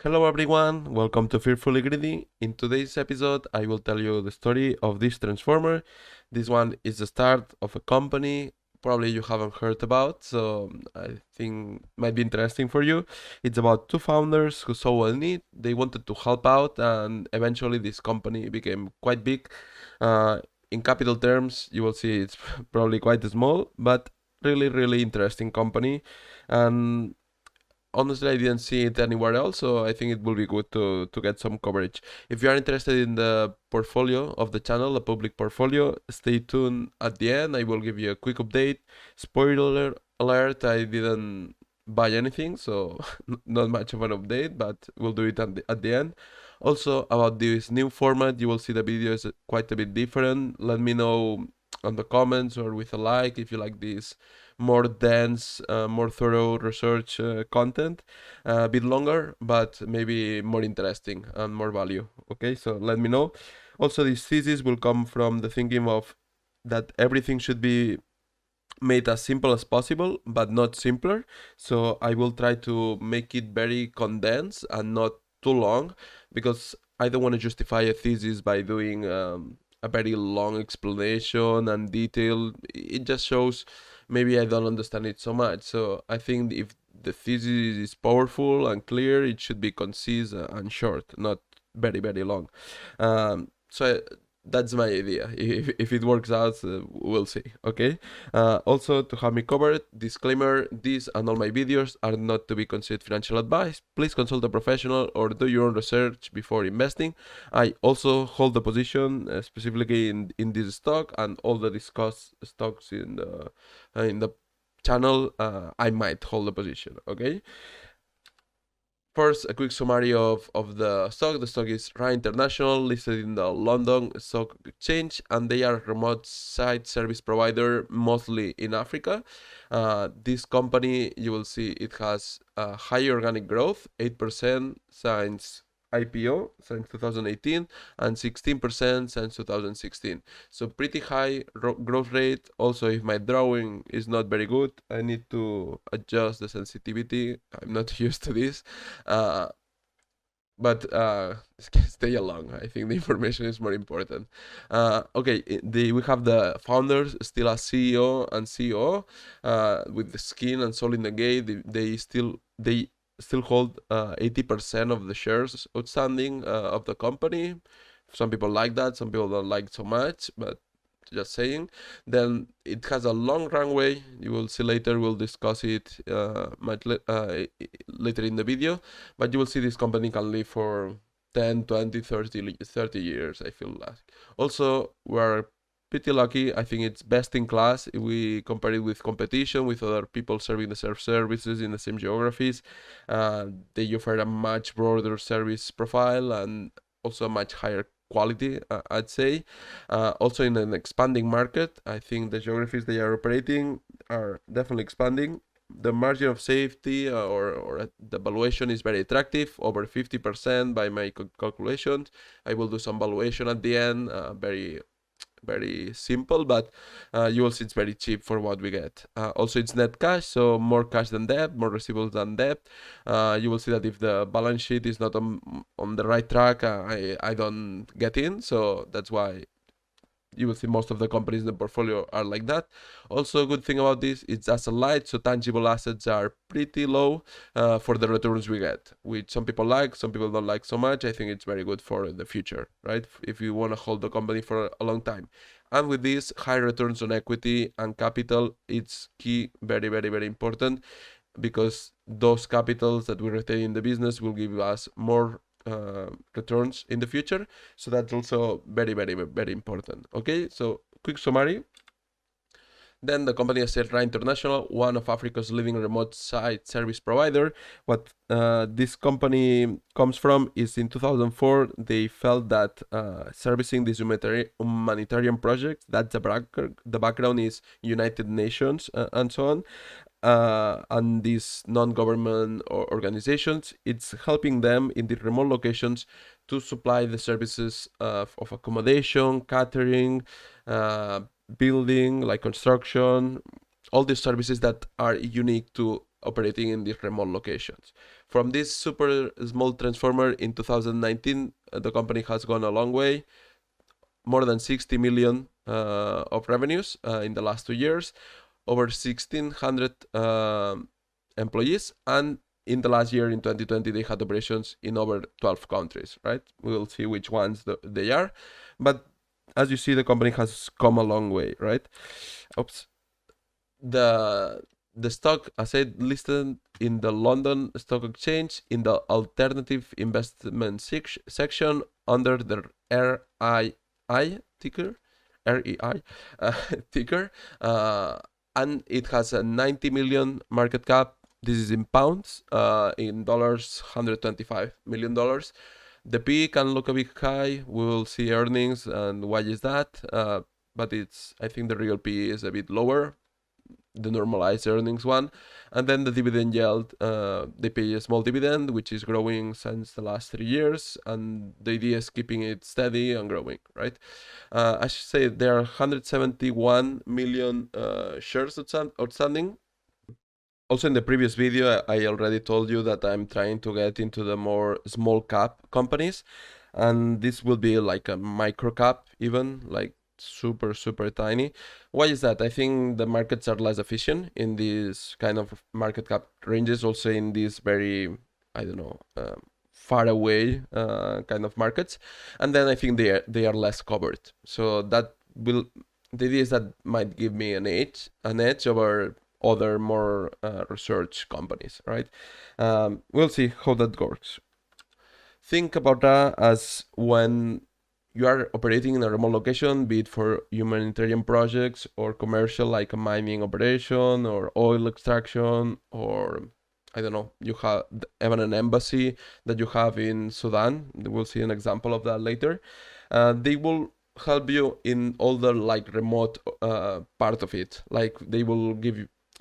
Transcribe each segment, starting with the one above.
Hello everyone, welcome to Fearfully Greedy. In today's episode, I will tell you the story of this transformer. This one is the start of a company probably you haven't heard about, so I think might be interesting for you. It's about two founders who saw a need, they wanted to help out, and eventually this company became quite big. In capital terms, you will see it's probably quite small, but really interesting company. And honestly, I didn't see it anywhere else, so I think it will be good to get some coverage. If you are interested in the portfolio of the channel, the public portfolio, stay tuned at the end. I will give you a quick update. Spoiler alert, I didn't buy anything, so not much of an update, but we'll do it at the end. Also, about this new format, you will see the video is quite a bit different. Let me know on the comments or with a like if you like this more dense, more thorough research content, a bit longer, but maybe more interesting and more value. Okay, so let me know. Also, this thesis will come from the thinking of that everything should be made as simple as possible, but not simpler. So I will try to make it very condensed and not too long, because I don't want to justify a thesis by doing a very long explanation and detail. It just shows maybe I don't understand it so much. So I think if the thesis is powerful and clear, it should be concise and short, not very long. So that's my idea. If it works out, we'll see. Okay. Also, to have me covered, disclaimer: these and all my videos are not to be considered financial advice. Please consult a professional or do your own research before investing. I also hold the position specifically in this stock, and all the discussed stocks in the channel. I might hold the position. Okay. First, a quick summary of the stock. The stock is RAI International, listed in the London Stock Exchange, and they are a remote site service provider, mostly in Africa. This company, you will see, it has high organic growth, 8% since IPO, since 2018, and 16% since 2016. So pretty high growth rate. Also, if my drawing is not very good, I need to adjust the sensitivity. I'm not used to this. Uh, but stay along. I think the information is more important. Okay, we have the founders still as CEO and COO, with the skin and soul in the game. They still hold 80% of the shares outstanding of the company. Some people like that, some people don't like so much, but just saying. Then it has a long runway. You will see later. We'll discuss it later in the video. But you will see this company can live for 10, 20, 30 years, I feel like. Also, we're pretty lucky. I think it's best in class if we compare it with competition, with other people serving the services in the same geographies. They offer a much broader service profile and also a much higher quality, I'd say. Also, in an expanding market, I think the geographies they are operating are definitely expanding. The margin of safety or the valuation is very attractive, over 50% by my calculations. I will do some valuation at the end, very simple, but you will see it's very cheap for what we get. Also, it's net cash, so more cash than debt, more receivables than debt. You will see that if the balance sheet is not on the right track, I don't get in, so that's why you will see most of the companies in the portfolio are like that. Also, a good thing about this, it's asset light, so tangible assets are pretty low for the returns we get, which some people like, some people don't like so much. I think it's very good for the future, right? If you want to hold the company for a long time. And with this, high returns on equity and capital, it's key, very important, because those capitals that we retain in the business will give us more returns in the future. So that's also very important. Okay, so quick summary. Then the company is RAI International, one of Africa's leading remote site service provider. What this company comes from is in 2004, they felt that servicing these humanitarian projects, that's the background is United Nations and so on, and these non-government organizations, it's helping them in the remote locations to supply the services of accommodation, catering, building, like construction, all these services that are unique to operating in these remote locations. From this super small transformer in 2019, the company has gone a long way, more than 60 million of revenues in the last 2 years, over 1,600 employees, and in the last year, in 2020, they had operations in over 12 countries, right? We'll see which ones they are. But as you see, the company has come a long way, right? Oops. The stock, as I said, listed in the London Stock Exchange in the alternative investment section under the RAI ticker, REI ticker, and it has a 90 million market cap. This is in pounds. In dollars, $125 million. The P can look a bit high. We will see earnings and why is that. But I think the real P is a bit lower, the normalized earnings one. And then the dividend yield, they pay a small dividend, which is growing since the last 3 years. And the idea is keeping it steady and growing, right? I should say there are 171 million shares outstanding. Also, in the previous video, I already told you that I'm trying to get into the more small cap companies. And this will be like a micro cap even, like super, super tiny. Why is that? I think the markets are less efficient in these kind of market cap ranges, also in these very, I don't know, far away kind of markets. And then I think they are less covered. So that will, the idea is that might give me an edge over other more research companies, right? We'll see how that works. Think about that as when you are operating in a remote location, be it for humanitarian projects or commercial, like a mining operation or oil extraction, or I don't know, you have even an embassy that you have in Sudan. We'll see an example of that later. They will help you in all the like remote part of it. Like they will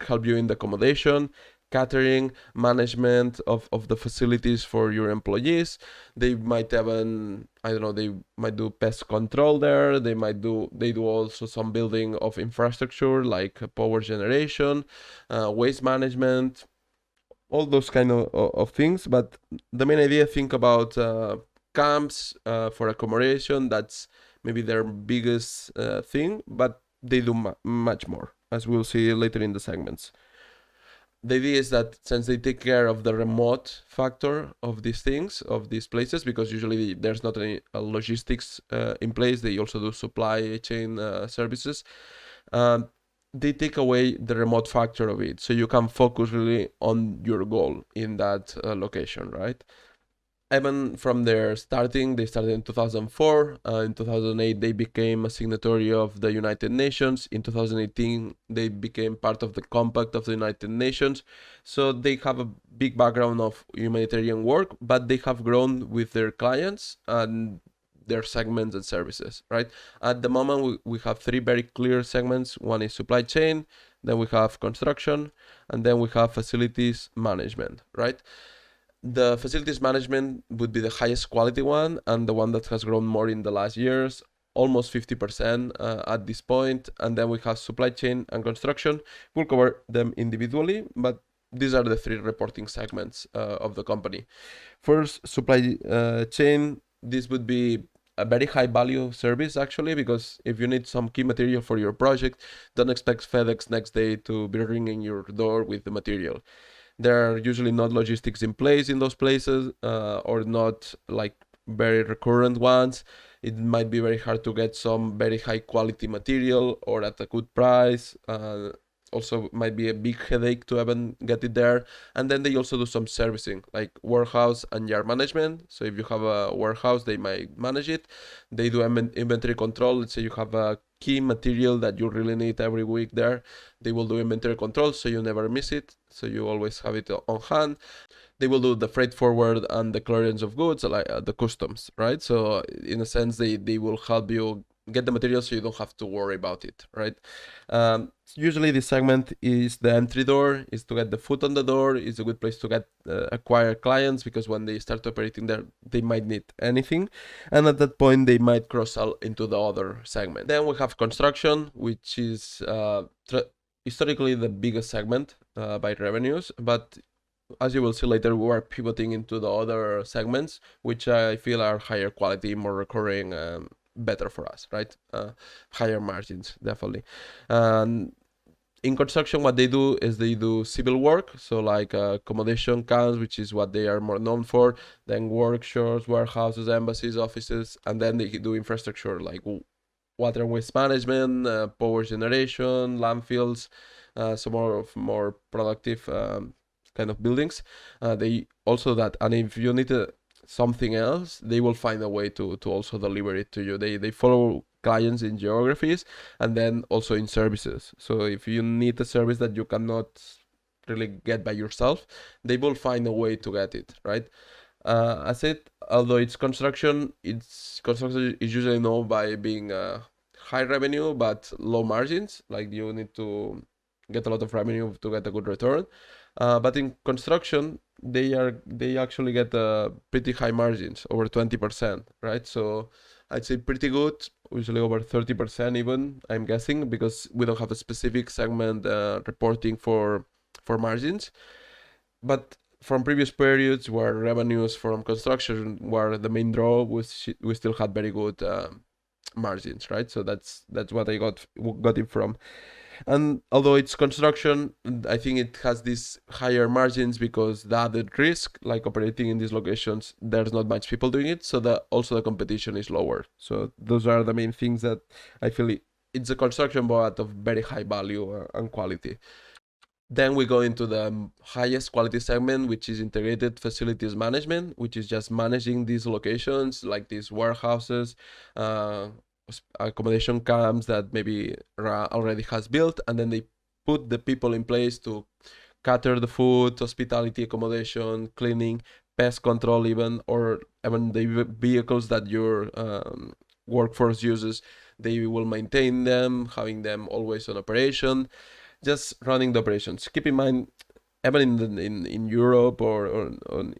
help you in the accommodation, catering, management of the facilities for your employees. They might even, I don't know, they might do pest control there. They do also some building of infrastructure like power generation, waste management, all those kind of things. But the main idea, think about camps for accommodation. That's maybe their biggest thing, but they do much more, as we'll see later in the segments. The idea is that since they take care of the remote factor of these things, of these places, because usually there's not any logistics in place, they also do supply chain services. They take away the remote factor of it, so you can focus really on your goal in that location, right? Even from their starting, they started in 2004. In 2008, they became a signatory of the United Nations. In 2018, they became part of the Compact of the United Nations. So they have a big background of humanitarian work, but they have grown with their clients and their segments and services, right? At the moment, we have 3 very clear segments. One is supply chain, then we have construction, and then we have facilities management, right? The facilities management would be the highest quality one and the one that has grown more in the last years, almost 50% at this point. And then we have supply chain and construction. We'll cover them individually, but these are the 3 reporting segments of the company. First, supply chain. This would be a very high value service, actually, because if you need some key material for your project, don't expect FedEx next day to be ringing your door with the material. There are usually not logistics in place in those places, or not like very recurrent ones. It might be very hard to get some very high quality material or at a good price. Also might be a big headache to even get it there. And then they also do some servicing, like warehouse and yard management. So if you have a warehouse, they might manage it. They do inventory control. Let's say you have a key material that you really need every week there. They will do inventory control so you never miss it, so you always have it on hand. They will do the freight forward and the clearance of goods, like the customs, right? So in a sense, they will help you get the material so you don't have to worry about it, right? Usually this segment is the entry door, is to get the foot on the door. It's a good place to get acquire clients, because when they start operating there, they might need anything, and at that point they might cross-sell into the other segment. Then we have construction, which is historically the biggest segment by revenues, but as you will see later, we are pivoting into the other segments, which I feel are higher quality, more recurring, better for us, right? Higher margins, definitely. And in construction, what they do is they do civil work, so like accommodation camps, which is what they are more known for, then workshops, warehouses, embassies, offices, and then they do infrastructure like water and waste management, power generation, landfills, some more productive kind of buildings. They also that, and if you need something else, they will find a way to also deliver it to you. They follow clients in geographies and then also in services. So if you need a service that you cannot really get by yourself, they will find a way to get it, right? I said, although its construction is usually known by being high revenue but low margins. Like you need to get a lot of revenue to get a good return. But in construction, they actually get pretty high margins, over 20%, right? So I'd say pretty good, usually over 30% even, I'm guessing, because we don't have a specific segment reporting for margins. But from previous periods where revenues from construction were the main draw, we still had very good margins, right? So that's what I got it from. And although it's construction, I think it has these higher margins because the added risk, like operating in these locations, there's not much people doing it, so that also the competition is lower. So those are the main things that I feel it's a construction but of very high value and quality. Then we go into the highest quality segment, which is integrated facilities management, which is just managing these locations, like these warehouses, uh, accommodation camps that maybe already has built, and then they put the people in place to cater the food, hospitality, accommodation, cleaning, pest control, or even the vehicles that your workforce uses. They will maintain them, having them always on operation, just running the operations. Keep in mind, even in Europe or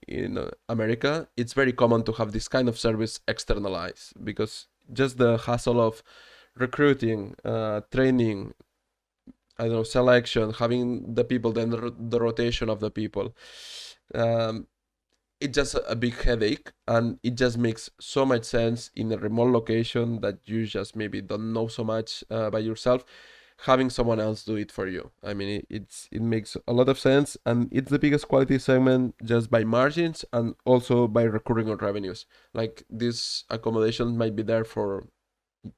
in America, it's very common to have this kind of service externalized because just the hassle of recruiting, training, I don't know, selection, having the people, then the rotation of the people. Um, it's just a big headache, and it just makes so much sense in a remote location that you just maybe don't know so much by yourself, having someone else do it for you. I mean, it makes a lot of sense, and it's the biggest quality segment just by margins and also by recurring on revenues. Like this accommodation might be there for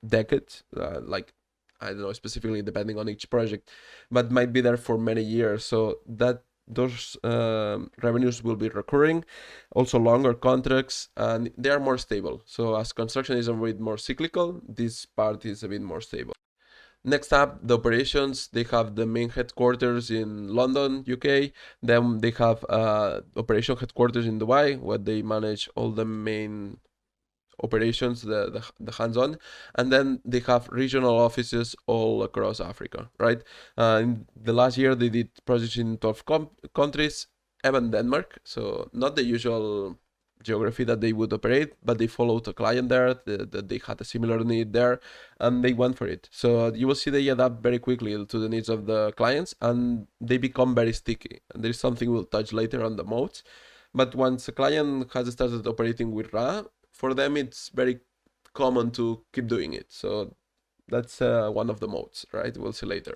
decades, like I don't know specifically depending on each project, but might be there for many years. So that those revenues will be recurring, also longer contracts, and they are more stable. So as construction is a bit more cyclical, this part is a bit more stable. Next up, the operations. They have the main headquarters in London, UK. Then they have operation headquarters in Dubai, where they manage all the main operations, the hands-on, and then they have regional offices all across Africa, right? In the last year, they did projects in 12 countries, even Denmark. So not the usual geography that they would operate, but they followed a client there that they had a similar need there, and they went for it. So you will see they adapt very quickly to the needs of the clients, and they become very sticky. And there is something we'll touch later on the moats. But once a client has started operating with RA, for them it's very common to keep doing it. So that's one of the modes, right? We'll see later.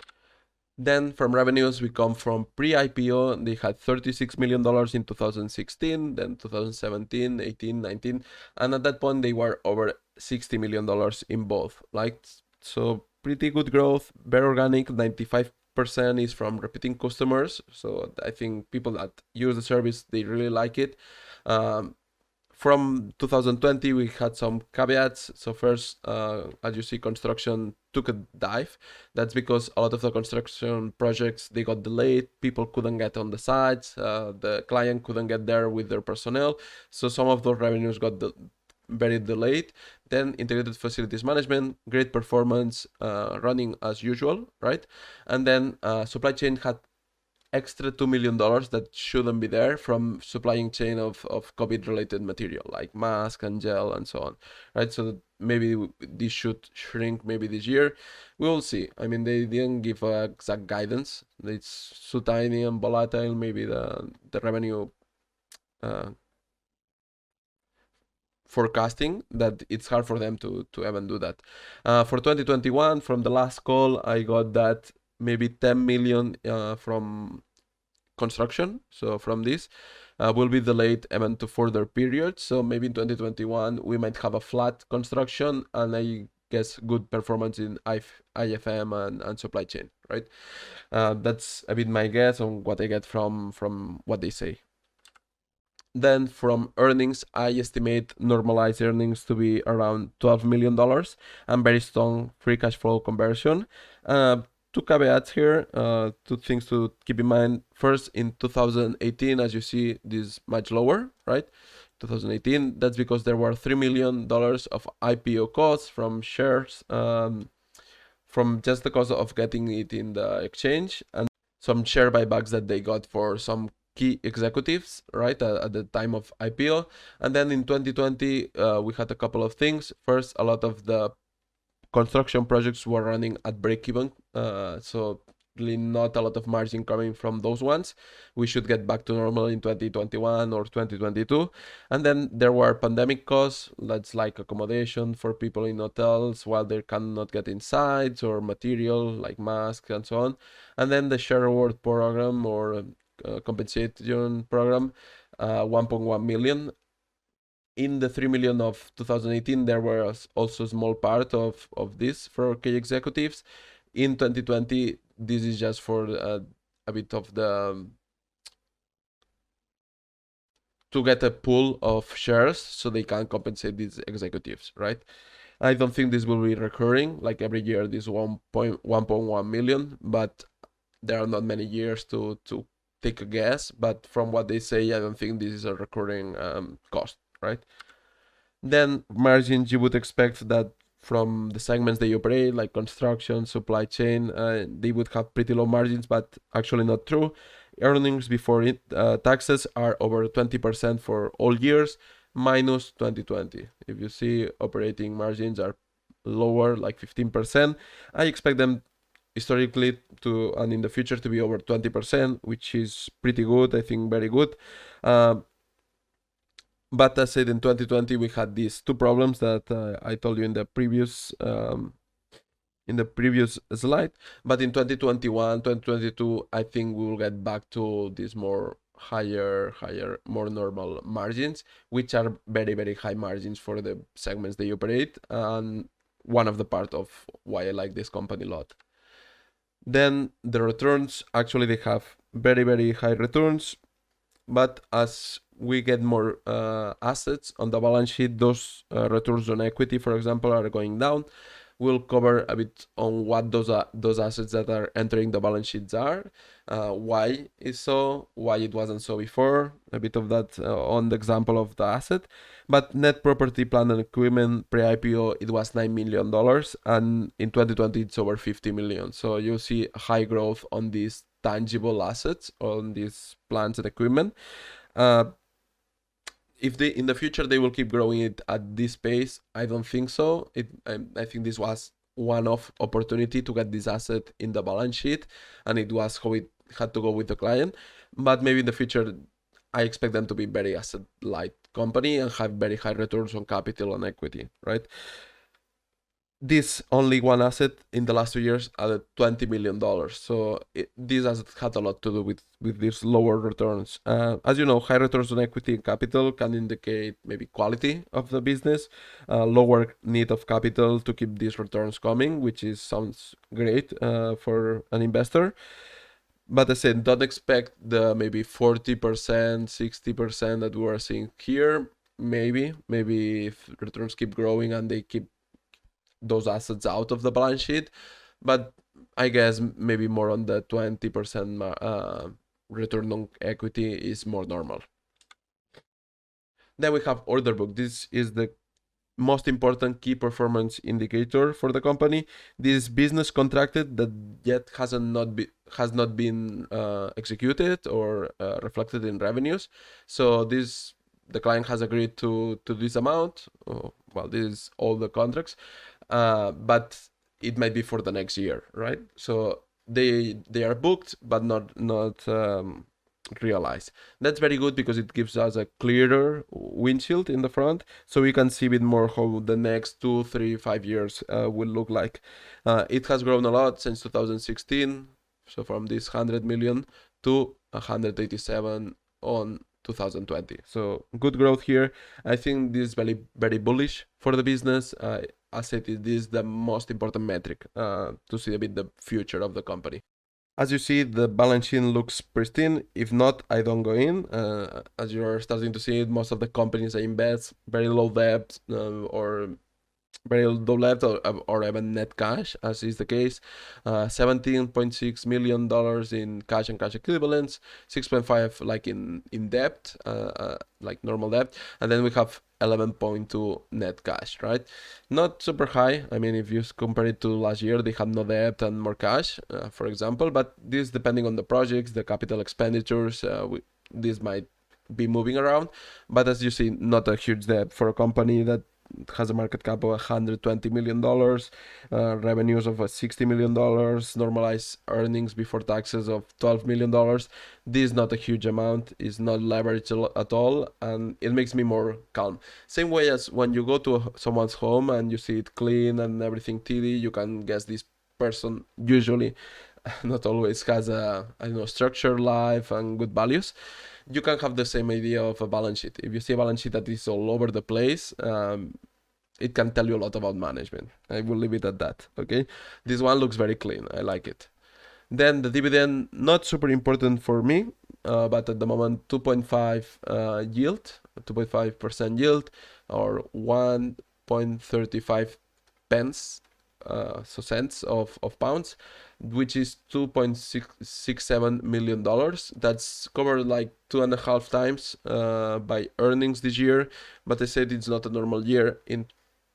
Then from revenues, we come from pre-IPO. They had $36 million in 2016, then 2017, 18, 19. And at that point, they were over $60 million in both. Like, so pretty good growth, very organic. 95% is from repeating customers. So I think people that use the service, they really like it. From 2020, we had some caveats. So first, as you see, construction took a dive. That's because a lot of the construction projects, they got delayed. People couldn't get on the sites. The client couldn't get there with their personnel. So some of those revenues got very delayed. Then integrated facilities management, great performance, running as usual, right? And then supply chain had extra $2 million that shouldn't be there from supplying chain of COVID related material like mask and gel and so on, right? So maybe this should shrink maybe this year. We will see. I mean, they didn't give exact guidance. It's so tiny and volatile. Maybe the revenue forecasting that it's hard for them to even do that. For 2021, from the last call, I got that maybe 10 million from construction. So from this will be delayed even to further periods. So maybe in 2021 we might have a flat construction and I guess good performance in IFM and supply chain, right? That's a bit my guess on what I get from what they say. Then from earnings, I estimate normalized earnings to be around $12 million and very strong free cash flow conversion. Two caveats here, two things to keep in mind. First, in 2018, as you see, this is much lower, right? 2018, that's because there were $3 million of IPO costs from shares, from just the cost of getting it in the exchange, and some share buybacks that they got for some key executives, right, at the time of IPO. And then in 2020, we had a couple of things. First, a lot of the construction projects were running at break even, so really not a lot of margin coming from those ones. We should get back to normal in 2021 or 2022. And then there were pandemic costs, that's like accommodation for people in hotels while they cannot get inside, or material like masks and so on. And then the share reward program or compensation program, 1.1 million. In the 3 million of 2018, there was also a small part of this for key executives. In 2020, this is just for a bit of the to get a pool of shares so they can compensate these executives, right? I don't think this will be recurring like every year, this 1.1 million, but there are not many years to take a guess. But from what they say, I don't think this is a recurring cost, right? Then margins, you would expect that from the segments they operate, like construction, supply chain, they would have pretty low margins, but actually not true. Earnings before taxes are over 20% for all years, minus 2020. If you see operating margins are lower, like 15%, I expect them historically to and in the future to be over 20%, which is pretty good. I think very good. But as I said, in 2020 we had these two problems that I told you in the previous slide. But in 2021, 2022, I think we will get back to these more higher, more normal margins, which are very, very high margins for the segments they operate, and one of the part of why I like this company a lot. Then the returns, actually they have very, very high returns, but as we get more assets on the balance sheet, those returns on equity, for example, are going down. We'll cover a bit on what those assets that are entering the balance sheets are, why is so, why it wasn't so before, a bit of that on the example of the asset. But net property, plant and equipment pre-IPO, it was $9 million, and in 2020 it's over 50 million. So you see high growth on these tangible assets, on these plants and equipment. If they in the future they will keep growing it at this pace, I don't think so. I think this was one-off opportunity to get this asset in the balance sheet, and it was how it had to go with the client. But maybe in the future, I expect them to be very asset light company and have very high returns on capital and equity, right? This only one asset in the last 2 years added $20 million. So this asset had a lot to do with these lower returns. As you know, high returns on equity and capital can indicate maybe quality of the business, lower need of capital to keep these returns coming, which sounds great for an investor. But I said, don't expect the maybe 40%, 60% that we are seeing here. Maybe if returns keep growing and they keep those assets out of the balance sheet, but I guess maybe more on the 20% return on equity is more normal. Then we have order book. This is the most important key performance indicator for the company. This business contracted that yet has not been executed or reflected in revenues. So the client has agreed to this amount. Well, this is all the contracts, but it might be for the next year, right? So they are booked but not realized. That's very good because it gives us a clearer windshield in the front, so we can see a bit more how the next 2, 3, 5 years will look like. It has grown a lot since 2016, so from this 100 million to 187 on 2020. So good growth here. I think this is very bullish for the business. I said this is the most important metric to see a bit the future of the company. As you see, the balance sheet looks pristine. If not, I don't go in. As you're starting to see, most of the companies I invest very low debt or very low debt or even net cash, as is the case. $17.6 million in cash and cash equivalents, 6.5 like in debt, like normal debt, and then we have 11.2 net cash, right? Not super high. I mean, if you compare it to last year, they had no debt and more cash, for example, but this depending on the projects, the capital expenditures, this might be moving around, but as you see, not a huge debt for a company that has a market cap of $120 million, revenues of $60 million, normalized earnings before taxes of $12 million. This is not a huge amount, it's not leveraged at all, and it makes me more calm. Same way as when you go to someone's home and you see it clean and everything tidy, you can guess this person usually, not always, has a structured life and good values. You can have the same idea of a balance sheet. If you see a balance sheet that is all over the place, it can tell you a lot about management. I will leave it at that, okay? This one looks very clean, I like it. Then the dividend, not super important for me, but at the moment 2.5 yield, 2.5% yield, or 1.35 pence, so cents of pounds, which is $2.67 million. That's covered like 2.5 times by earnings this year, but I said it's not a normal year.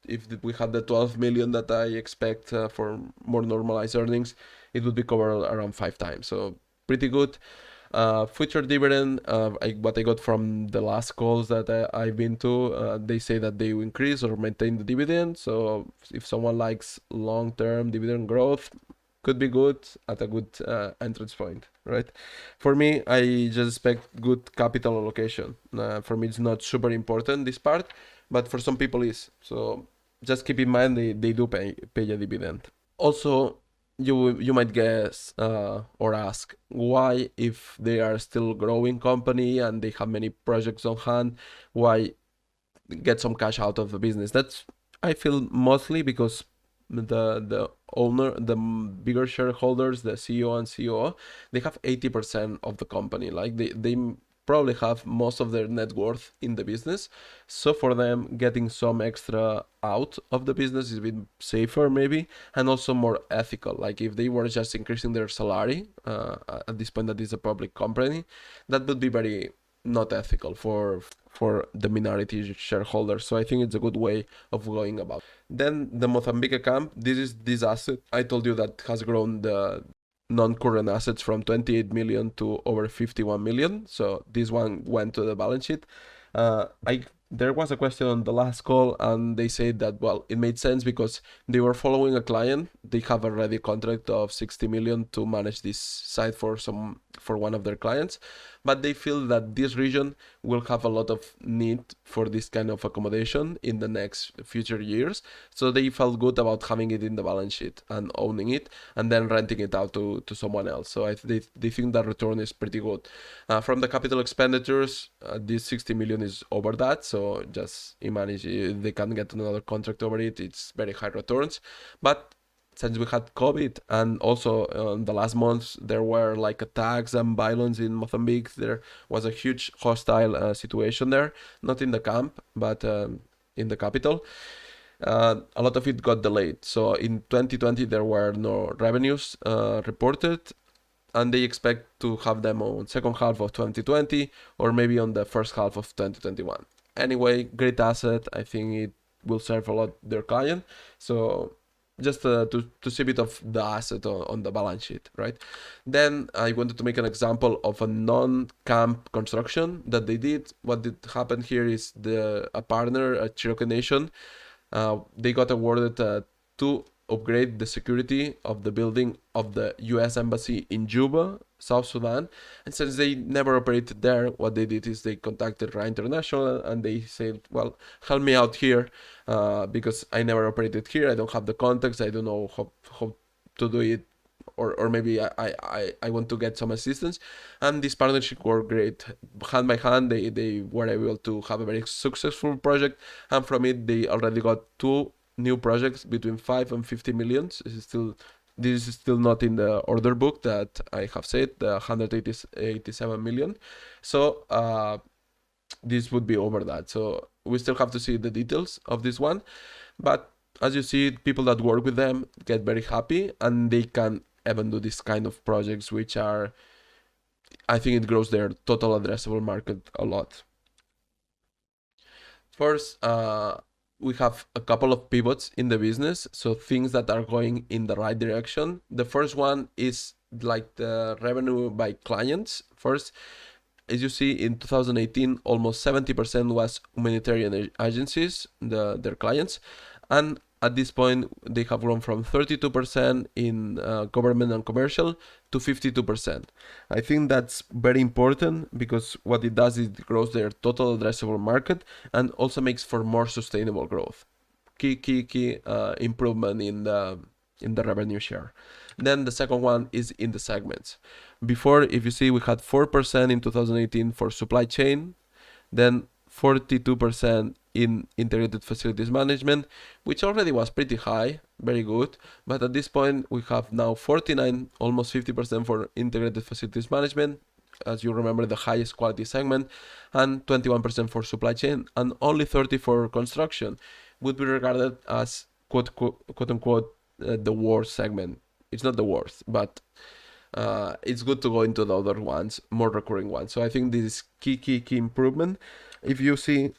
If we had the 12 million that I expect for more normalized earnings, it would be covered around 5 times. So pretty good. Future dividend, what I got from the last calls that I've been to, they say that they will increase or maintain the dividend. So if someone likes long-term dividend growth, could be good at a good entrance point, right? For me, I just expect good capital allocation. For me, it's not super important, this part, but for some people is. So just keep in mind they do pay a dividend. Also, you might guess or ask why, if they are still growing company and they have many projects on hand, why get some cash out of the business? That's, I feel, mostly because the owner, the bigger shareholders, the CEO and COO, they have 80% of the company. Like they probably have most of their net worth in the business. So for them, getting some extra out of the business is a bit safer maybe, and also more ethical. Like if they were just increasing their salary at this point that is a public company, that would be very not ethical for the minority shareholders. So I think it's a good way of going about. Then the Mozambique camp, this is this asset I told you that has grown the non-current assets from 28 million to over 51 million. So this one went to the balance sheet. There was a question on the last call, and they said that, well, it made sense because they were following a client. They have already a contract of 60 million to manage this site for one of their clients, but they feel that this region will have a lot of need for this kind of accommodation in the next future years. So they felt good about having it in the balance sheet and owning it, and then renting it out to someone else. So they think that return is pretty good. From the capital expenditures, this 60 million is over that. So just imagine they can get another contract over it. It's very high returns. But since we had COVID, and also in the last months there were like attacks and violence in Mozambique, there was a huge hostile situation there, not in the camp, but in the capital. A lot of it got delayed. So in 2020 there were no revenues reported, and they expect to have them on second half of 2020 or maybe on the first half of 2021. Anyway, great asset. I think will serve a lot their client. So just to see a bit of the asset on the balance sheet, right? Then I wanted to make an example of a non-camp construction that they did. What did happen here is a partner, a Cherokee Nation, they got awarded to upgrade the security of the building of the US Embassy in Juba, South Sudan. And since they never operated there, what they did is they contacted RAI International and they said, well, help me out here because I never operated here. I don't have the context. I don't know how to do it. Or maybe I want to get some assistance. And this partnership worked great. Hand by hand, they were able to have a very successful project. And from it, they already got 2 new projects between 5 and 50 millions. This is still not in the order book that I have said, the 187 million. So this would be over that. So we still have to see the details of this one. But as you see, people that work with them get very happy, and they can even do this kind of projects, which are, I think it grows their total addressable market a lot. First, we have a couple of pivots in the business, so things that are going in the right direction. The first one is like the revenue by clients. First, as you see, in 2018, almost 70% was humanitarian agencies, their clients, and at this point, they have grown from 32% in government and commercial to 52%. I think that's very important because what it does is it grows their total addressable market and also makes for more sustainable growth. Key improvement in the revenue share. Then the second one is in the segments. Before, if you see, we had 4% in 2018 for supply chain, then 42% in integrated facilities management, which already was pretty high, very good. But at this point, we have now 49, almost 50% for integrated facilities management, as you remember, the highest quality segment, and 21% for supply chain, and only 30% for construction, would be regarded as quote unquote the worst segment. It's not the worst, but it's good to go into the other ones, more recurring ones. So I think this is key improvement. If you see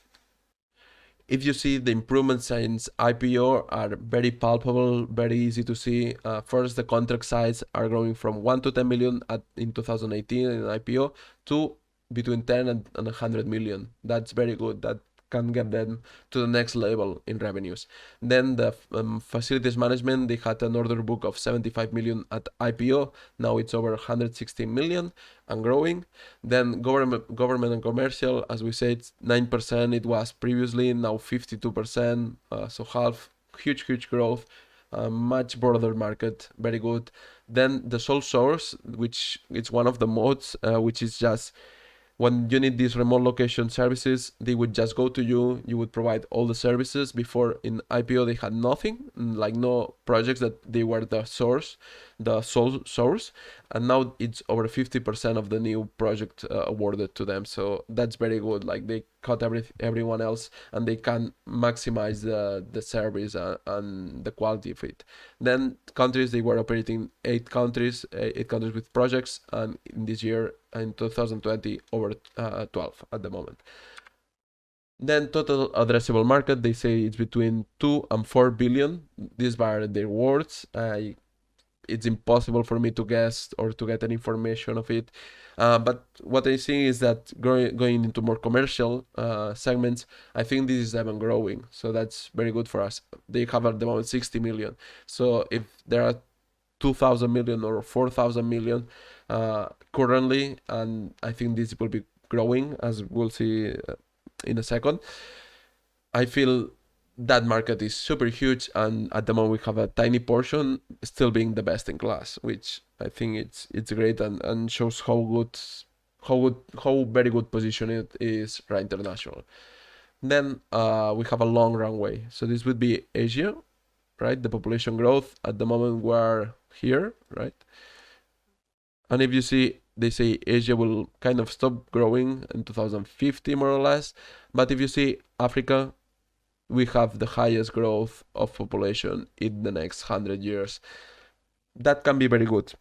the improvements since IPO are very palpable, very easy to see. First, the contract size are growing from 1 to 10 million in 2018 in IPO to between 10 and 100 million. That's very good. That can get them to the next level in revenues. Then the facilities management, they had an order book of 75 million at IPO. Now it's over 116 million and growing. Then government and commercial, as we said, 9% it was previously, now 52%, so half, huge growth, much broader market, very good. Then the sole source, which is one of the moats, which is just when you need these remote location services, they would just go to you. You would provide all the services. Before in IPO, they had nothing, like no projects that they were the sole source. And now it's over 50% of the new project awarded to them. So that's very good. Like they cut everyone else, and they can maximize the service and the quality of it. Then countries, they were operating 8 countries with projects, and in this year, in 2020, over 12 at the moment. Then total addressable market, they say it's between 2 and 4 billion. These are their words. It's impossible for me to guess or to get any information of it. But what I see is that going into more commercial segments, I think this is even growing. So that's very good for us. They have at the moment 60 million. So if there are 2,000 million or 4,000 million currently, and I think this will be growing, as we'll see in a second, I feel that market is super huge, and at the moment we have a tiny portion still being the best in class, which I think it's great and shows how very good position it is RAI International. Then we have a long runway. So this would be Asia, right? The population growth at the moment we're here, right? And if you see, they say Asia will kind of stop growing in 2050 more or less. But if you see Africa, we have the highest growth of population in the next 100 years. That can be very good.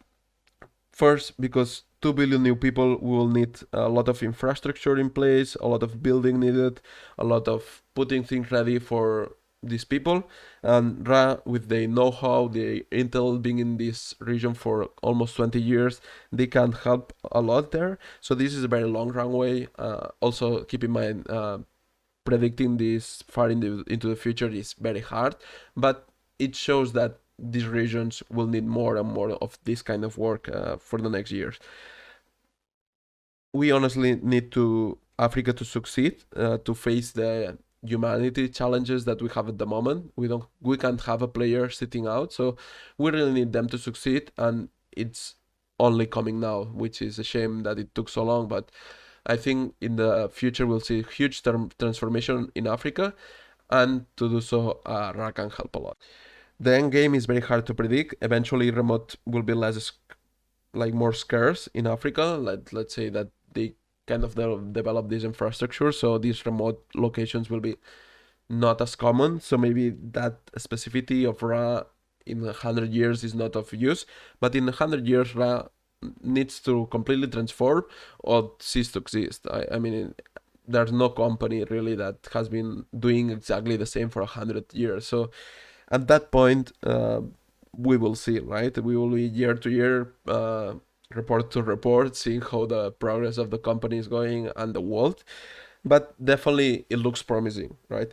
First, because 2 billion new people will need a lot of infrastructure in place, a lot of building needed, a lot of putting things ready for these people, and Ra, with the know-how, the intel being in this region for almost 20 years, they can help a lot there. So this is a very long runway. Also keep in mind, predicting this far into the future is very hard, but it shows that these regions will need more and more of this kind of work for the next years. We honestly need to Africa to succeed, to face the humanity challenges that we have at the moment. We can't have a player sitting out, so we really need them to succeed, and it's only coming now, which is a shame that it took so long. But I think in the future we'll see huge transformation in Africa, and to do so, Ra can help a lot. The end game is very hard to predict. Eventually, remote will be less, like, more scarce in Africa. Let's say that they kind of develop this infrastructure, so these remote locations will be not as common. So maybe that specificity of Ra in 100 years is not of use, but in 100 years, Ra needs to completely transform or cease to exist. I mean, there's no company really that has been doing exactly the same for 100 years. So at that point, we will see, right? We will be year to year, report to report, seeing how the progress of the company is going and the world. But definitely it looks promising, right?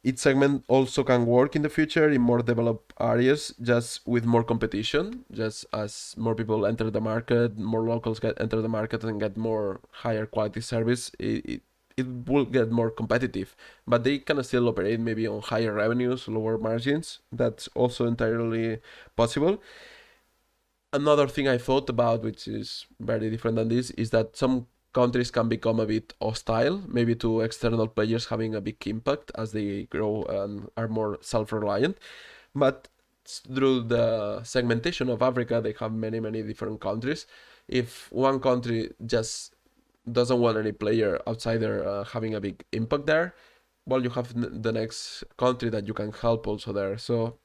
Each segment also can work in the future in more developed areas, just with more competition. Just as more people enter the market, more locals enter the market and get more higher quality service, it will get more competitive. But they can still operate maybe on higher revenues, lower margins. That's also entirely possible. Another thing I thought about, which is very different than this, is that some countries can become a bit hostile, maybe to external players having a big impact as they grow and are more self-reliant. But through the segmentation of Africa, they have many, many different countries. If one country just doesn't want any player outsider having a big impact there, well, you have the next country that you can help also there. So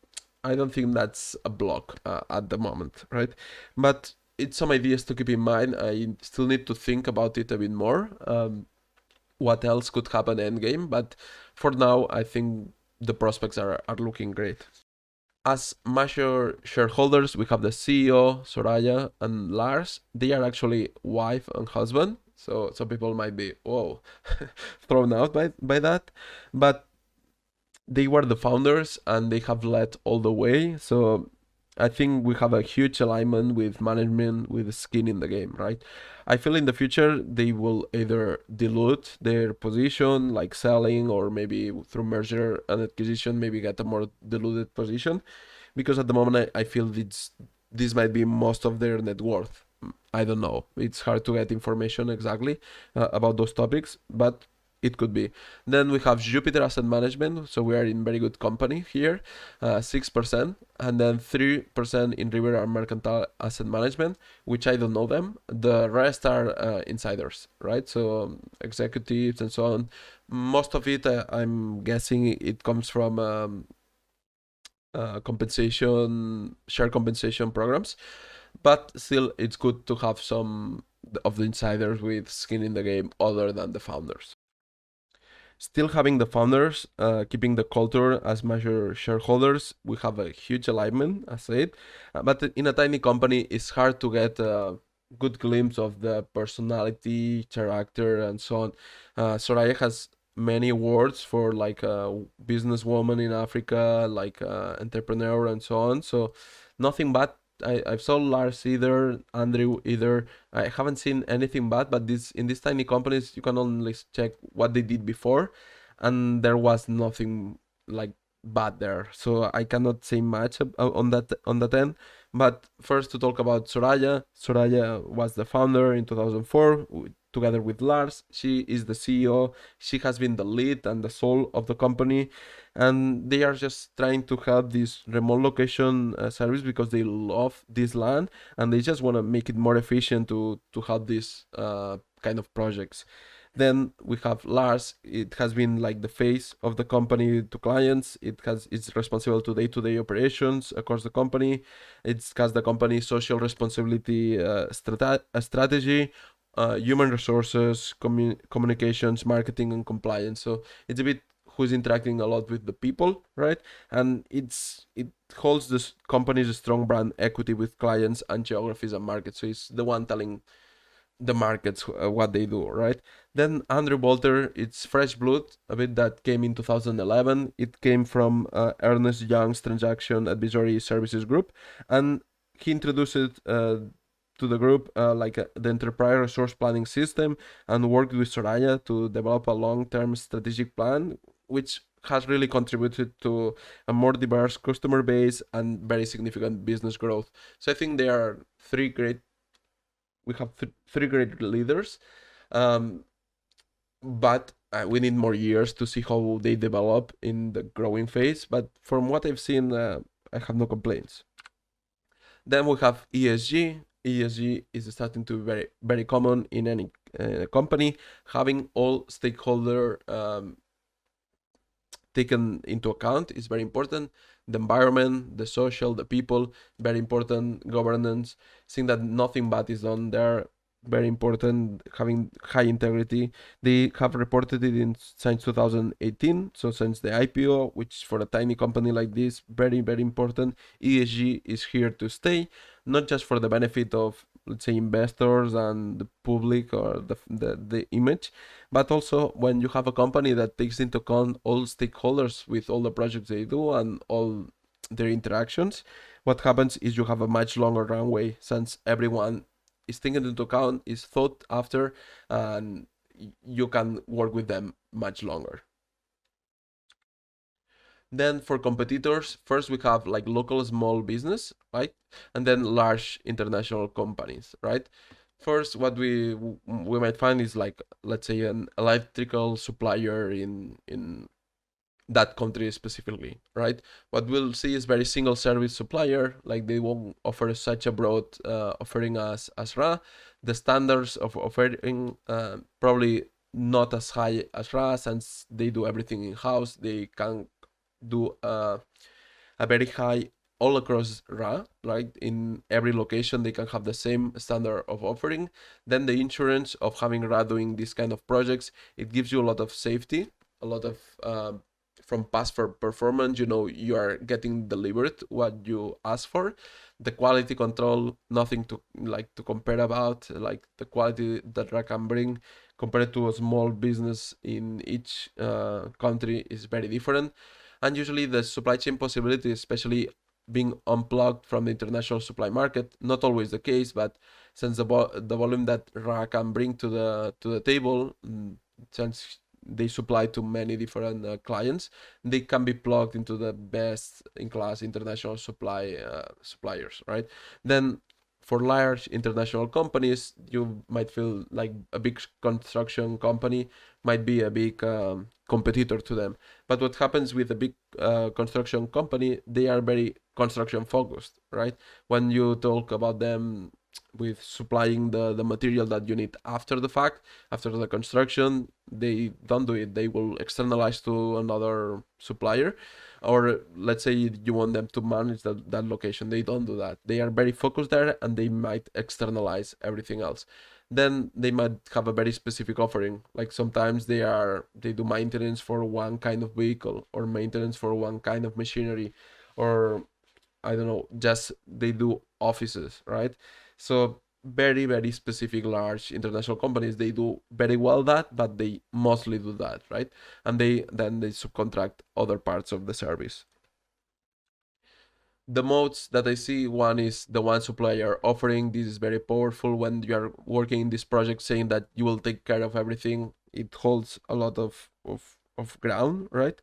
I don't think that's a block at the moment, right? But it's some ideas to keep in mind. I still need to think about it a bit more. What else could happen endgame? But for now, I think the prospects are looking great. As major shareholders, we have the CEO, Soraya, and Lars. They are actually wife and husband. So some people might be, whoa, thrown out by that. But they were the founders and they have led all the way. So I think we have a huge alignment with management, with skin in the game, right? I feel in the future they will either dilute their position, like selling, or maybe through merger and acquisition, maybe get a more diluted position. Because at the moment I feel this might be most of their net worth. I don't know. It's hard to get information exactly about those topics, but it could be. Then we have Jupiter Asset Management, so we are in very good company here, 6%, and then 3% in River and Mercantile Asset Management, which I don't know them. The rest are insiders, right? So executives and so on. Most of it, I'm guessing, it comes from share compensation programs, but still, it's good to have some of the insiders with skin in the game other than the founders. Still having the founders, keeping the culture as major shareholders, we have a huge alignment, as said. But in a tiny company, it's hard to get a good glimpse of the personality, character, and so on. Soraya has many awards for like a businesswoman in Africa, like entrepreneur, and so on. So nothing bad. I saw Lars either, Andrew either. I haven't seen anything bad, but in these tiny companies, you can only check what they did before, and there was nothing like bad there. So I cannot say much on that end. But first, to talk about Soraya. Soraya was the founder in 2004 together with Lars. She is the CEO. She has been the lead and the soul of the company, and they are just trying to help this remote location service because they love this land and they just want to make it more efficient to help these kind of projects. Then we have Lars. It has been like the face of the company to clients. It's responsible to day-to-day operations across the company. It has the company's social responsibility strategy, human resources, communications, marketing, and compliance. So it's a bit who's interacting a lot with the people, right? And it holds this company's strong brand equity with clients and geographies and markets. So it's the one telling the markets what they do, right? Then Andrew Bolter, it's fresh blood, a bit that came in 2011. It came from Ernest Young's Transaction Advisory Services Group, and he introduced it to the group the enterprise resource planning system, and worked with Soraya to develop a long-term strategic plan, which has really contributed to a more diverse customer base and very significant business growth. So I think there are we have three great leaders, um, but we need more years to see how they develop in the growing phase. But from what I've seen, I have no complaints. Then we have ESG. ESG is starting to be very common in any company. Having all stakeholder taken into account is very important. The environment, the social, the people, very important. Governance, seeing that nothing bad is done there, very important. Having high integrity. They have reported it since 2018, so since the IPO, which for a tiny company like this, very important. ESG is here to stay, not just for the benefit of, let's say, investors and the public or the image, but also when you have a company that takes into account all stakeholders with all the projects they do and all their interactions, what happens is you have a much longer runway, since everyone is taken into account, is thought after, and you can work with them much longer. Then for competitors, first we have like local small business, right? And then large international companies, right? First, what we might find is like, let's say, an electrical supplier in that country specifically, right? What we'll see is very single service supplier, like they won't offer such a broad offering as RA. The standards of offering probably not as high as RA, since they do everything in house. They can do a very high all across RA, right? In every location, they can have the same standard of offering. Then the insurance of having RA doing these kind of projects, it gives you a lot of safety, a lot of from past for performance. You know, you are getting delivered what you ask for. The quality control, nothing to compare about. Like the quality that RA can bring compared to a small business in each country is very different. And usually the supply chain possibility, especially being unplugged from the international supply market, not always the case, but since the volume that RA can bring to the table, since they supply to many different clients, they can be plugged into the best in class international suppliers, right? Then for large international companies, you might feel like a big construction company might be a big competitor to them. But what happens with a big construction company, they are very construction focused, right? When you talk about them with supplying the material that you need after the fact, after the construction, they don't do it. They will externalize to another supplier, or let's say you want them to manage that location. They don't do that. They are very focused there, and they might externalize everything else. Then they might have a very specific offering. Like sometimes they do maintenance for one kind of vehicle, or maintenance for one kind of machinery, or I don't know, just they do offices, right? So very specific large international companies, they do very well that, but they mostly do that, right? And they subcontract other parts of the service. The modes that I see, one is the one supplier offering. This is very powerful when you are working in this project, saying that you will take care of everything. It holds a lot of ground, right?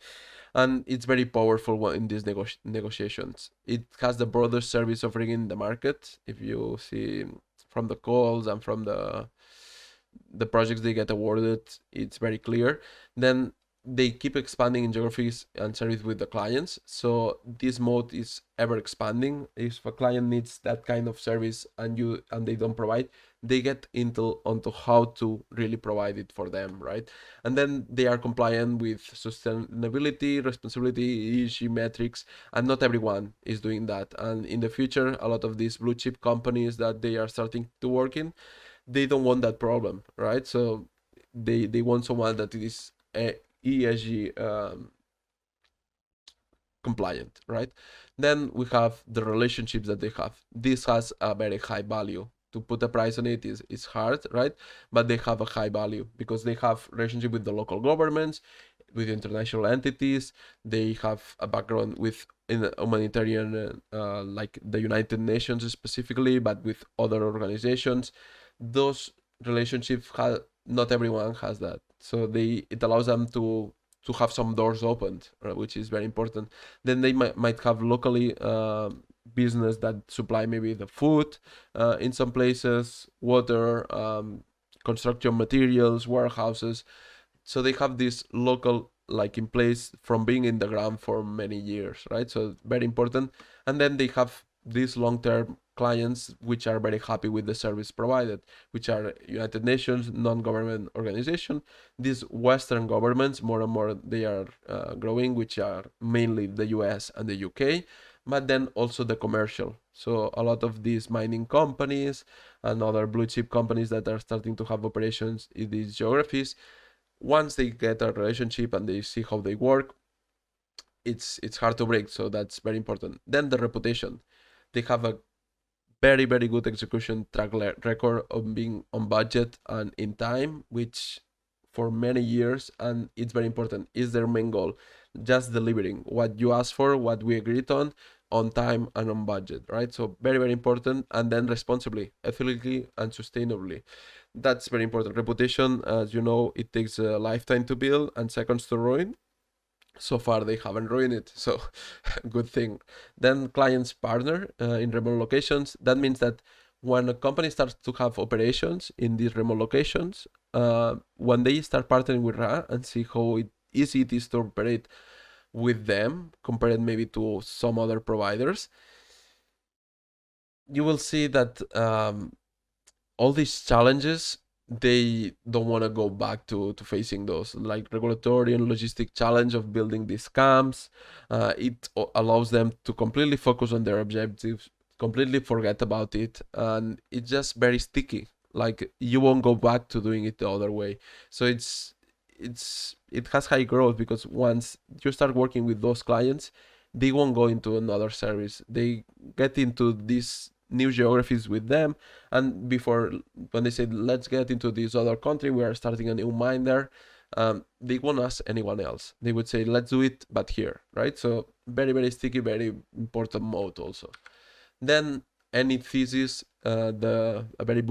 And it's very powerful in these negotiations. It has the broadest service offering in the market. If you see from the calls and from the projects they get awarded, it's very clear. Then they keep expanding in geographies and service with the clients. So this mode is ever expanding. If a client needs that kind of service and they don't provide, they get intel onto how to really provide it for them, right? And then they are compliant with sustainability, responsibility, ESG metrics, and not everyone is doing that. And in the future, a lot of these blue chip companies that they are starting to work in, they don't want that problem, right? So they want someone that is ESG compliant, right? Then we have the relationships that they have. This has a very high value. To put a price on it is hard, right? But they have a high value because they have relationship with the local governments, with international entities. They have a background with in the humanitarian, like the United Nations specifically, but with other organizations. Those relationships not everyone has that, so it allows them to have some doors opened, which is very important. Then they might have locally business that supply maybe the food in some places, water, construction materials, warehouses. So they have this local like in place from being in the ground for many years, right? So very important. And then they have these long-term clients which are very happy with the service provided, which are United Nations, non-government organization. These Western governments, more and more they are growing, which are mainly the US and the UK, but then also the commercial. So a lot of these mining companies and other blue chip companies that are starting to have operations in these geographies, once they get a relationship and they see how they work, it's hard to break. So that's very important. Then the reputation. They have a very very good execution track record of being on budget and in time, which for many years, and it's very important, is their main goal. Just delivering what you asked for, what we agreed on time and on budget, right? So very very important. And then responsibly, ethically, and sustainably. That's very important. Reputation, as you know, it takes a lifetime to build and seconds to ruin. So far they haven't ruined it, so good thing. Then clients partner in remote locations. That means that when a company starts to have operations in these remote locations, when they start partnering with RA and see how easy it is to operate with them compared maybe to some other providers, you will see that all these challenges, they don't want to go back to facing those, like regulatory and logistic challenge of building these camps. It allows them to completely focus on their objectives, completely forget about it, and it's just very sticky. Like you won't go back to doing it the other way. So it has high growth because once you start working with those clients, they won't go into another service. They get into these new geographies with them, and before, when they said let's get into this other country, we are starting a new mine there, they won't ask anyone else. They would say let's do it but here, right? So very very sticky, very important mode also. Then any thesis, a very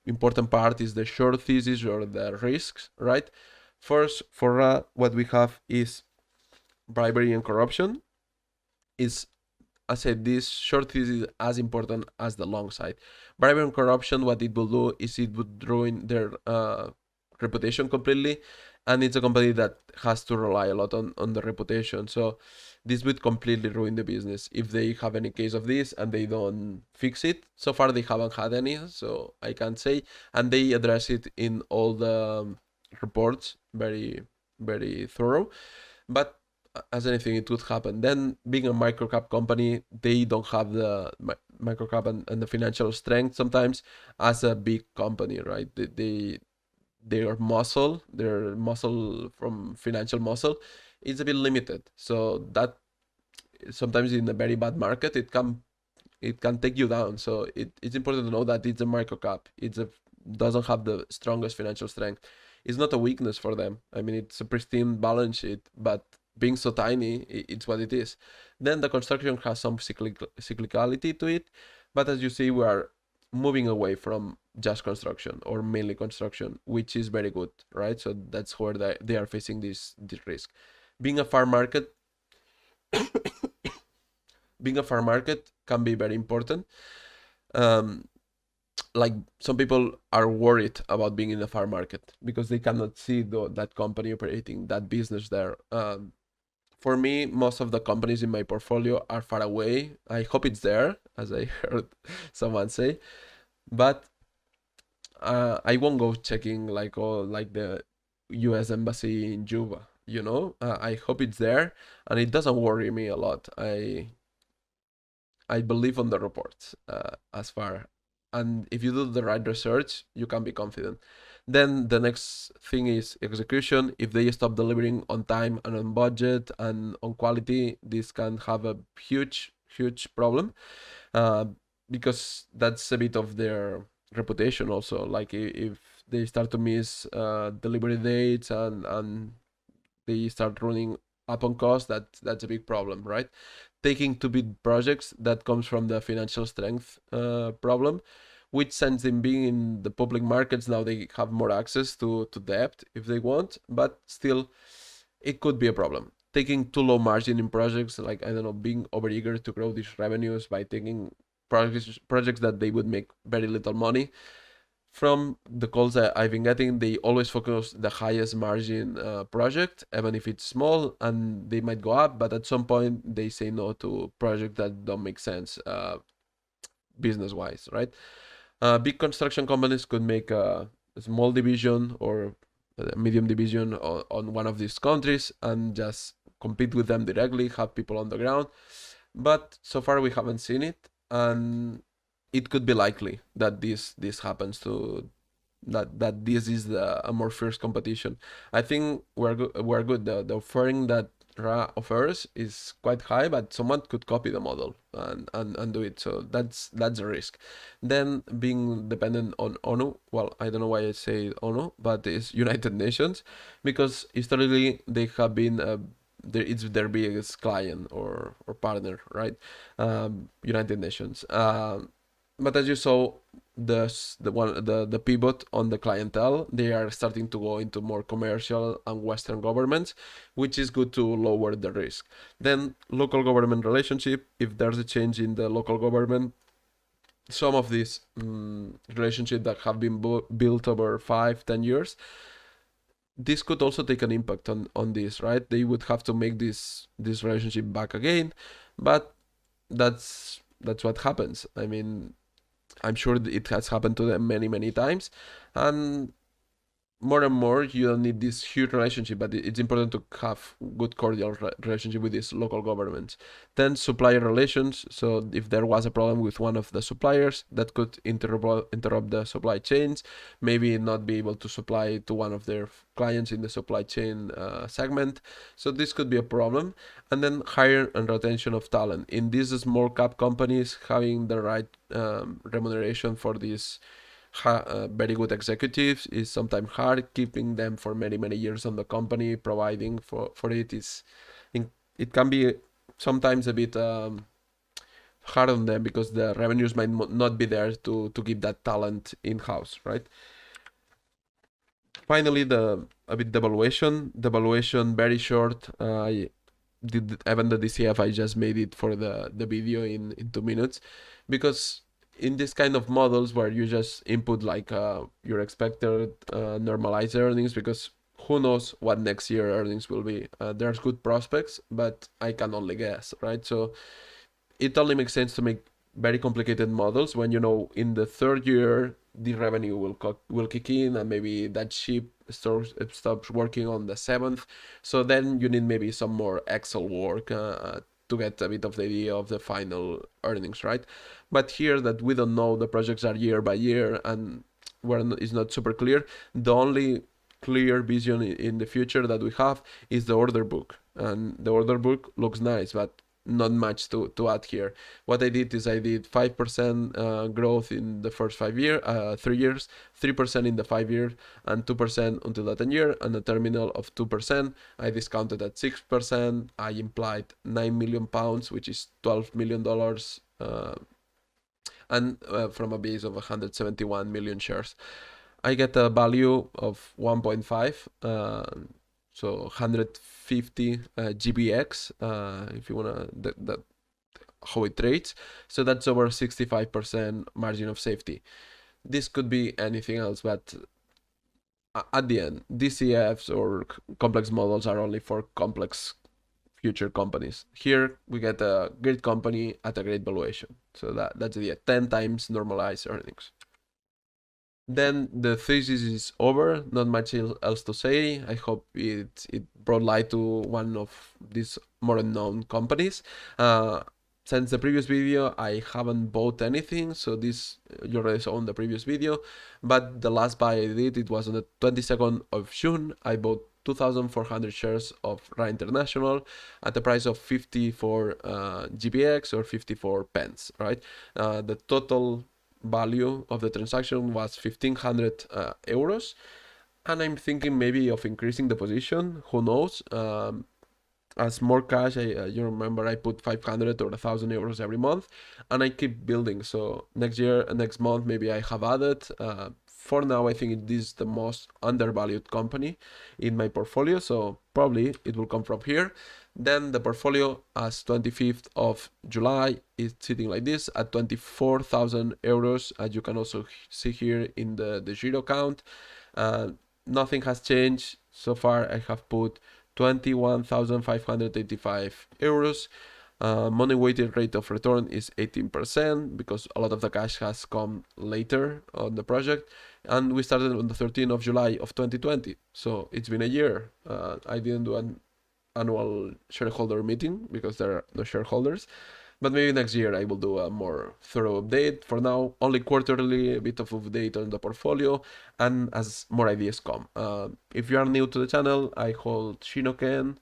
important part is the short thesis or the risks, right? First, for what we have is bribery and corruption. Is, I said, this short thesis is as important as the long side. Bribery and corruption, what it will do is it would ruin their reputation completely, and it's a company that has to rely a lot on the reputation. So this would completely ruin the business if they have any case of this and they don't fix it. So far they haven't had any, so I can't say, and they address it in all the reports, very very thorough. But as anything, it could happen. Then being a microcap company, they don't have the microcap and the financial strength sometimes as a big company, right? Their muscle from financial muscle is a bit limited. So that sometimes in a very bad market, it can take you down. So it's important to know that it's a microcap. Doesn't have the strongest financial strength. It's not a weakness for them. I mean, it's a pristine balance sheet, but being so tiny, it's what it is. Then the construction has some cyclicality to it, but as you see, we are moving away from just construction or mainly construction, which is very good, right? So that's where they are facing this risk. Being a farm market, being a farm market can be very important. Um, like some people are worried about being in the farm market because they cannot see that company operating that business there. For me, most of the companies in my portfolio are far away. I hope it's there, as I heard someone say, but I won't go checking like all like the U.S. embassy in Juba. I hope it's there, and it doesn't worry me a lot. I believe on the reports as far, and if you do the right research, you can be confident. Then the next thing is execution. If they stop delivering on time and on budget and on quality, this can have a huge problem, uh, because that's a bit of their reputation also. Like if they start to miss delivery dates and they start running up on cost, that's a big problem, right? Taking too big projects, that comes from the financial strength problem, which sense in being in the public markets now they have more access to debt if they want, but still it could be a problem. Taking too low margin in projects, like, I don't know, being overeager to grow these revenues by taking projects that they would make very little money. From the calls that I've been getting, they always focus the highest margin project, even if it's small, and they might go up, but at some point they say no to projects that don't make sense business wise, right? Big construction companies could make a small division or a medium division on one of these countries and just compete with them directly, have people on the ground. But so far we haven't seen it, and it could be likely that this happens to that this is a more fierce competition. I think we're good. The offering that RA offers is quite high, but someone could copy the model and do it. So that's a risk. Then being dependent on ONU. Well, I don't know why I say ONU, but it's United Nations, because historically they have been it's their biggest client or partner, right? United Nations. But as you saw, the pivot on the clientele, they are starting to go into more commercial and Western governments, which is good to lower the risk. Then local government relationship, if there's a change in the local government, some of these relationships that have been built over 5-10 years, this could also take an impact on this, right? They would have to make this relationship back again, but that's what happens. I mean, I'm sure it has happened to them many times, and more and more you don't need this huge relationship, but it's important to have good cordial relationship with these local governments. Then supplier relations, so if there was a problem with one of the suppliers, that could interrupt the supply chains, maybe not be able to supply to one of their clients in the supply chain segment. So this could be a problem. And then hire and retention of talent in these small cap companies, having the right remuneration for these very good executives is sometimes hard. Keeping them for many years on the company, providing for it is, it can be sometimes a bit hard on them, because the revenues might not be there to keep that talent in house, right? Finally, the valuation very short. I did even the DCF. I just made it for the video in 2 minutes, because in this kind of models where you just input like your expected normalized earnings, because who knows what next year earnings will be. There's good prospects, but I can only guess, right? So it only makes sense to make very complicated models when you know in the third year the revenue will kick in, and maybe that ship stops working on the seventh. So then you need maybe some more Excel work to get a bit of the idea of the final earnings, right? But here that we don't know, the projects are year by year, and where it's not super clear. The only clear vision in the future that we have is the order book, and the order book looks nice, but not much to add here. What I did is I did 5% growth in the first 3 years, 3% in the 5 years, and 2% until the 10 year, and a terminal of 2%. I discounted at 6%. I implied £9 million, which is $12 million, and from a base of 171 million shares. I get a value of 1.5. So 150 GBX, if you wanna that how it trades. So that's over 65% margin of safety. This could be anything else, but at the end, DCFs or complex models are only for complex future companies. Here we get a great company at a great valuation. So that's the 10 times normalized earnings. Then the thesis is over. Not much else to say. I hope it brought light to one of these more unknown companies. since the previous video, I haven't bought anything, so this you already saw on the previous video. But the last buy I did, it was on the 22nd of June. I bought 2,400 shares of RAI International at the price of 54 GBX or 54 pence, right? The total value of the transaction was 1,500 euros. And I'm thinking maybe of increasing the position, who knows? As more cash, you remember I put 500 or 1,000 euros every month, and I keep building. So next month, maybe I have added. For now, I think it is the most undervalued company in my portfolio, so probably it will come from here. Then the portfolio as 25th of July is sitting like this at 24,000 euros, as you can also see here in the zero count. Nothing has changed so far. I have put 21,585 euros. Money weighted rate of return is 18% because a lot of the cash has come later on the project. And we started on the 13th of July of 2020. So it's been a year. I didn't do an annual shareholder meeting because there are no shareholders. But maybe next year I will do a more thorough update. For now, only quarterly, a bit of update on the portfolio, and as more ideas come. If you are new to the channel, I hold Shinoken.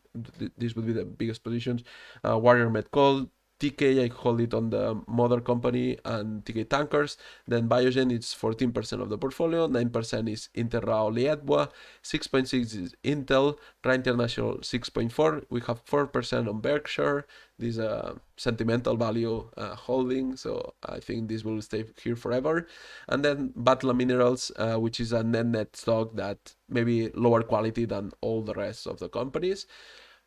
This would be the biggest positions. Warrior Met Coal, TK, I hold it on the mother company, and TK Tankers. Then Biogen, it's 14% of the portfolio, 9% is Interrao Lietboa, 6.6 is Intel, RAI International 6.4. We have 4% on Berkshire. This is a sentimental value holding, so I think this will stay here forever. And then Batla Minerals, which is a net stock that maybe lower quality than all the rest of the companies,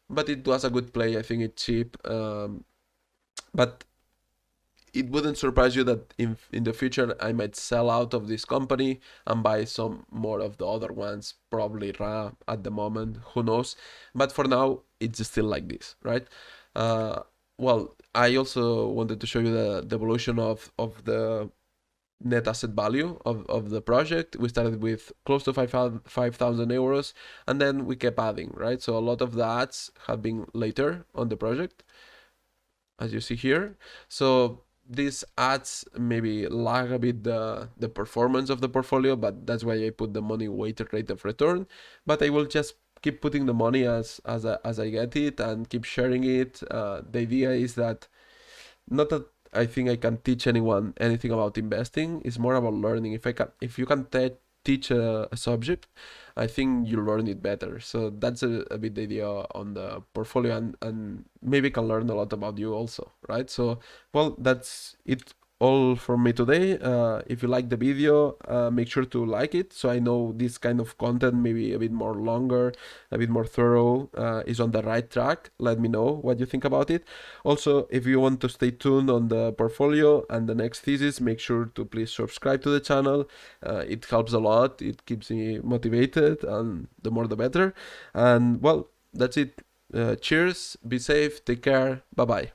but it was a good play. I think it's cheap. But it wouldn't surprise you that in the future I might sell out of this company and buy some more of the other ones, probably RA at the moment, who knows. But for now, it's still like this, right? Well, I also wanted to show you the evolution of the net asset value of the project. We started with close to 5,000 euros, and then we kept adding, right? So a lot of the ads have been later on the project, as you see here. So this adds maybe lag a bit the performance of the portfolio, but that's why I put the money weighted rate of return. But I will just keep putting the money as I get it and keep sharing it. The idea is that not that I think I can teach anyone anything about investing. It's more about learning. If you can teach a subject, I think you learn it better. So that's a bit the idea on the portfolio, and maybe can learn a lot about you also, right? So, well, that's it all from me today. If you like the video, make sure to like it, so I know this kind of content, maybe a bit more longer, a bit more thorough, is on the right track. Let me know what you think about it. Also, if you want to stay tuned on the portfolio and the next thesis, make sure to please subscribe to the channel. It helps a lot. It keeps me motivated, and the more the better. And well, that's it. Cheers, be safe, take care, bye bye.